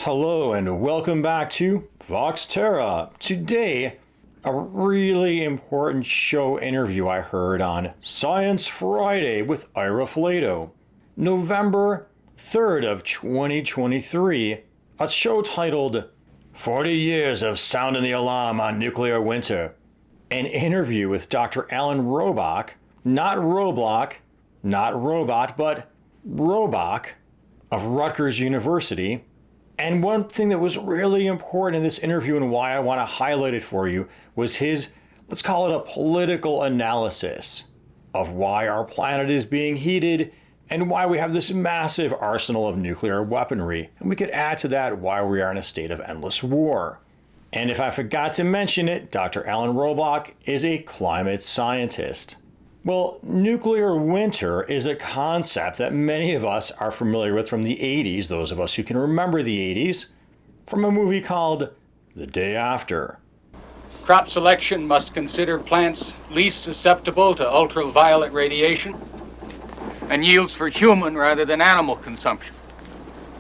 Hello and welcome back to Vox Terra. Today, a really important show interview I heard on Science Friday with Ira Flato, November 3rd of 2023, a show titled 40 Years of Sounding the Alarm on Nuclear Winter. An interview with Dr. Alan Robock, not Roblock, not Robot, but Robock of Rutgers University. And one thing that was really important in this interview and why I want to highlight it for you was his, let's call it a political analysis of why our planet is being heated and why we have this massive arsenal of nuclear weaponry. And we could add to that why we are in a state of endless war. And if I forgot to mention it, Dr. Alan Robock is a climate scientist. Well, nuclear winter is a concept that many of us are familiar with from the 80s, those of us who can remember the 80s, from a movie called The Day After. Crop selection must consider plants least susceptible to ultraviolet radiation and yields for human rather than animal consumption.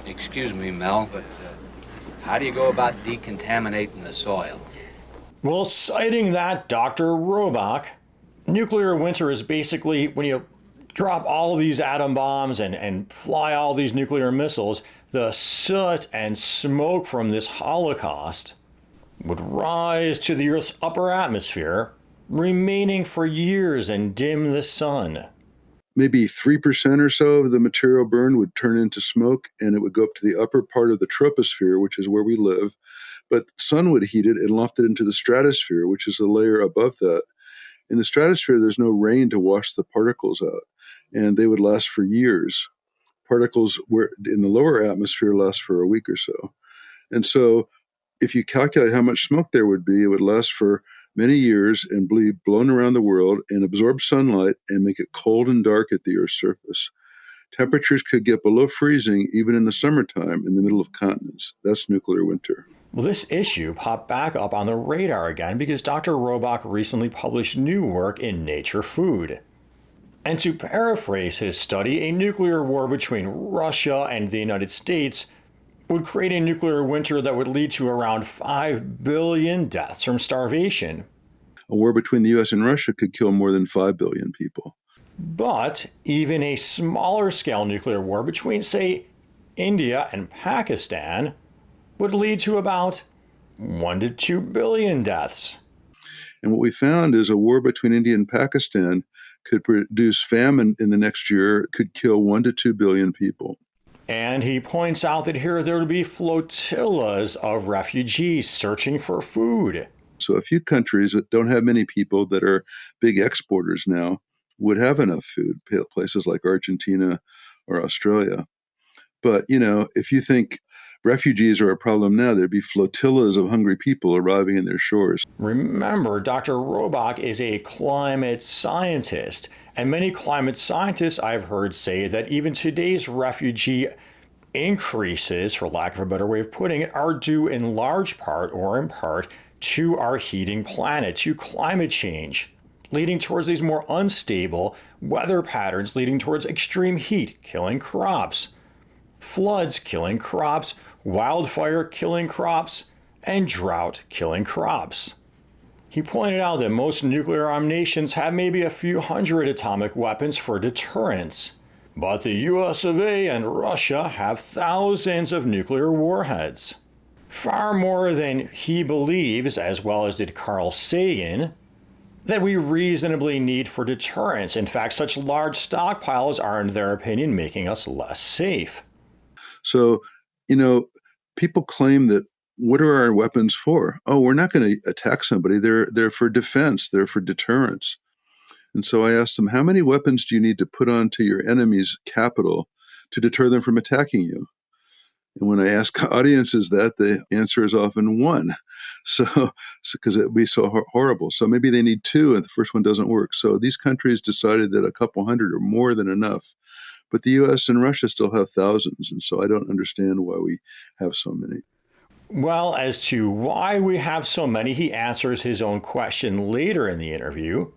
Excuse me, Mel, but how do you go about decontaminating the soil? Well, citing that Dr. Robock, nuclear winter is basically when you drop all of these atom bombs and fly all these nuclear missiles, the soot and smoke from this holocaust would rise to the Earth's upper atmosphere, remaining for years and dim the sun. Maybe 3% or so of the material burned would turn into smoke, and it would go up to the upper part of the troposphere, which is where we live. But sun would heat it and loft it into the stratosphere, which is a layer above that. In the stratosphere, there's no rain to wash the particles out, and they would last for years. Particles were in the lower atmosphere last for a week or so. And so if you calculate how much smoke there would be, it would last for many years and be blown around the world and absorb sunlight and make it cold and dark at the Earth's surface. Temperatures could get below freezing even in the summertime in the middle of continents. That's nuclear winter. Well, this issue popped back up on the radar again because Dr. Robock recently published new work in Nature Food. And to paraphrase his study, a nuclear war between Russia and the United States would create a nuclear winter that would lead to around 5 billion deaths from starvation. A war between the U.S. and Russia could kill more than 5 billion people. But even a smaller scale nuclear war between, say, India and Pakistan would lead to about 1 to 2 billion deaths. And what we found is a war between India and Pakistan could produce famine in the next year, could kill 1 to 2 billion people. And he points out that here there would be flotillas of refugees searching for food. So a few countries that don't have many people that are big exporters now would have enough food, places like Argentina or Australia. But, if you think refugees are a problem now, there'd be flotillas of hungry people arriving in their shores. Remember, Dr. Robock is a climate scientist, and many climate scientists I've heard say that even today's refugee increases, for lack of a better way of putting it, are due in large part or in part to our heating planet, to climate change, leading towards these more unstable weather patterns, leading towards extreme heat, killing crops, floods killing crops, wildfire killing crops, and drought killing crops. He pointed out that most nuclear-armed nations have maybe a few hundred atomic weapons for deterrence, but the US of A and Russia have thousands of nuclear warheads. Far more than he believes, as well as did Carl Sagan, that we reasonably need for deterrence. In fact, such large stockpiles are, in their opinion, making us less safe. So, people claim that what are our weapons for? Oh, we're not going to attack somebody. They're for defense. They're for deterrence. And so I asked them, how many weapons do you need to put onto your enemy's capital to deter them from attacking you? And when I ask audiences that, the answer is often one. So because it would be so horrible. So maybe they need two and the first one doesn't work. So these countries decided that a couple hundred are more than enough. But the U.S. and Russia still have thousands. And so I don't understand why we have so many. Well, as to why we have so many, he answers his own question later in the interview.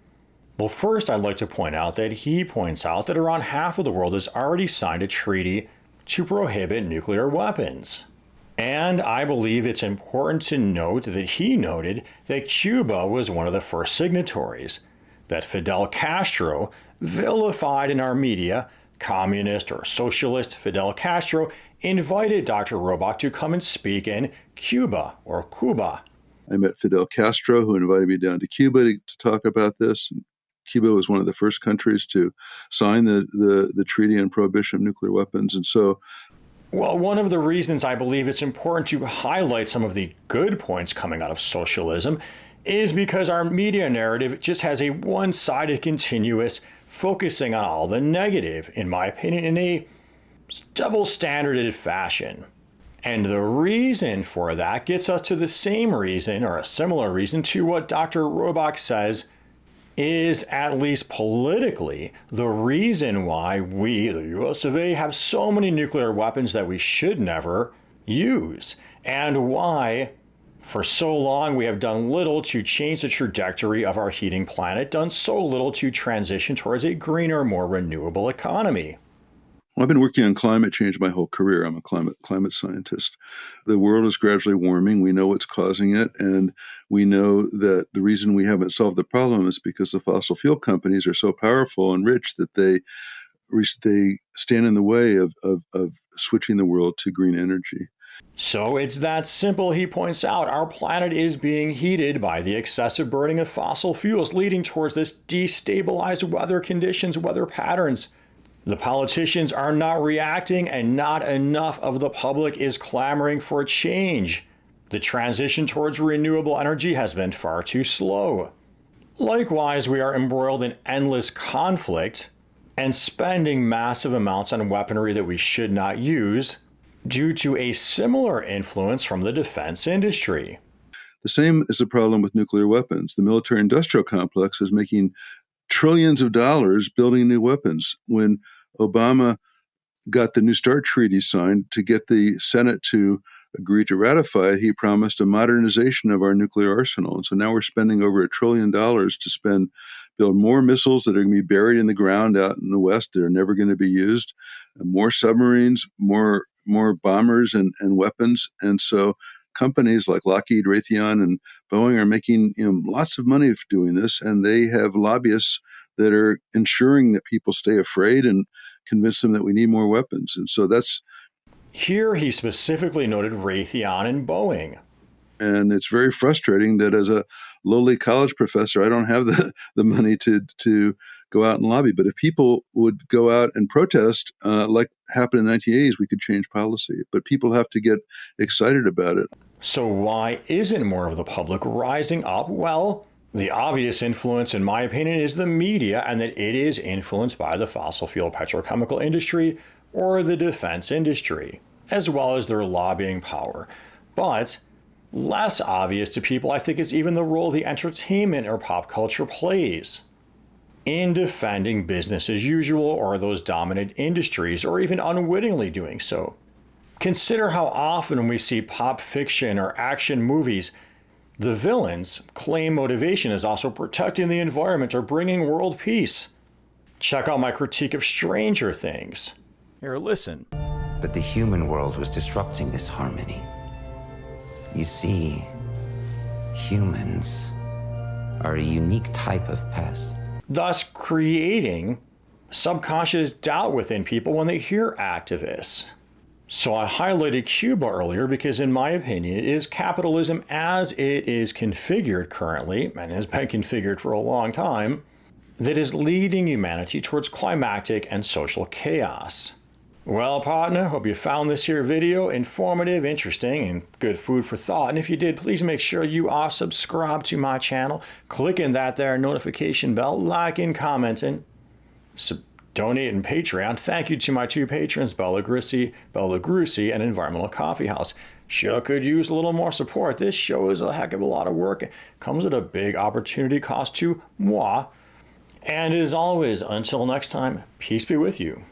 Well, first, I'd like to point out that he points out that around half of the world has already signed a treaty to prohibit nuclear weapons. And I believe it's important to note that he noted that Cuba was one of the first signatories, that Fidel Castro, vilified in our media, communist or socialist Fidel Castro, invited Dr. Robock to come and speak in Cuba or Cuba. I met Fidel Castro, who invited me down to Cuba to talk about this. Cuba was one of the first countries to sign the Treaty on Prohibition of Nuclear Weapons. And so, well, one of the reasons I believe it's important to highlight some of the good points coming out of socialism is because our media narrative just has a one-sided continuous focusing on all the negative, in my opinion, in a double-standarded fashion. And the reason for that gets us to the same reason, or a similar reason, to what Dr. Robock says is, at least politically, the reason why we, the US of A, have so many nuclear weapons that we should never use, and why for so long we have done little to change the trajectory of our heating planet, done so little to transition towards a greener, more renewable economy. Well, I've been working on climate change my whole career. I'm a climate scientist. The world is gradually warming. We know what's causing it, and we know that the reason we haven't solved the problem is because the fossil fuel companies are so powerful and rich that they stand in the way of switching the world to green energy. So it's that simple, he points out. Our planet is being heated by the excessive burning of fossil fuels, leading towards this destabilized weather conditions, weather patterns. The politicians are not reacting, and not enough of the public is clamoring for change. The transition towards renewable energy has been far too slow. Likewise, we are embroiled in endless conflict and spending massive amounts on weaponry that we should not use due to a similar influence from the defense industry. The same is the problem with nuclear weapons. The military-industrial complex is making trillions of dollars building new weapons. When Obama got the New START treaty signed to get the Senate to agree to ratify it, he promised a modernization of our nuclear arsenal. And so now we're spending over $1 trillion to build more missiles that are going to be buried in the ground out in the West that are never going to be used, more submarines, more bombers and weapons. And so companies like Lockheed, Raytheon, and Boeing are making lots of money doing this, and they have lobbyists that are ensuring that people stay afraid and convince them that we need more weapons. And so that's... Here he specifically noted Raytheon and Boeing. And it's very frustrating that as a lowly college professor, I don't have the money to go out and lobby. But if people would go out and protest, like happened in the 1980s, we could change policy. But people have to get excited about it. So why isn't more of the public rising up? Well, the obvious influence, in my opinion, is the media, and that it is influenced by the fossil fuel petrochemical industry or the defense industry, as well as their lobbying power. But less obvious to people, I think, is even the role the entertainment or pop culture plays in defending business as usual or those dominant industries, or even unwittingly doing so. Consider how often we see pop fiction or action movies, the villains claim motivation is also protecting the environment or bringing world peace. Check out my critique of Stranger Things. Here, listen. But the human world was disrupting this harmony. You see, humans are a unique type of pest. Thus creating subconscious doubt within people when they hear activists. So I highlighted Cuba earlier because, in my opinion, it is capitalism as it is configured currently, and has been configured for a long time, that is leading humanity towards climactic and social chaos. Well, partner, hope you found this here video informative, interesting, and good food for thought. And if you did, please make sure you are subscribed to my channel, clicking that there notification bell, liking, commenting, donating Patreon. Thank you to my two patrons, Bella Grussi, and Environmental Coffee House. Sure could use a little more support. This show is a heck of a lot of work. It comes at a big opportunity cost to moi. And as always, until next time, peace be with you.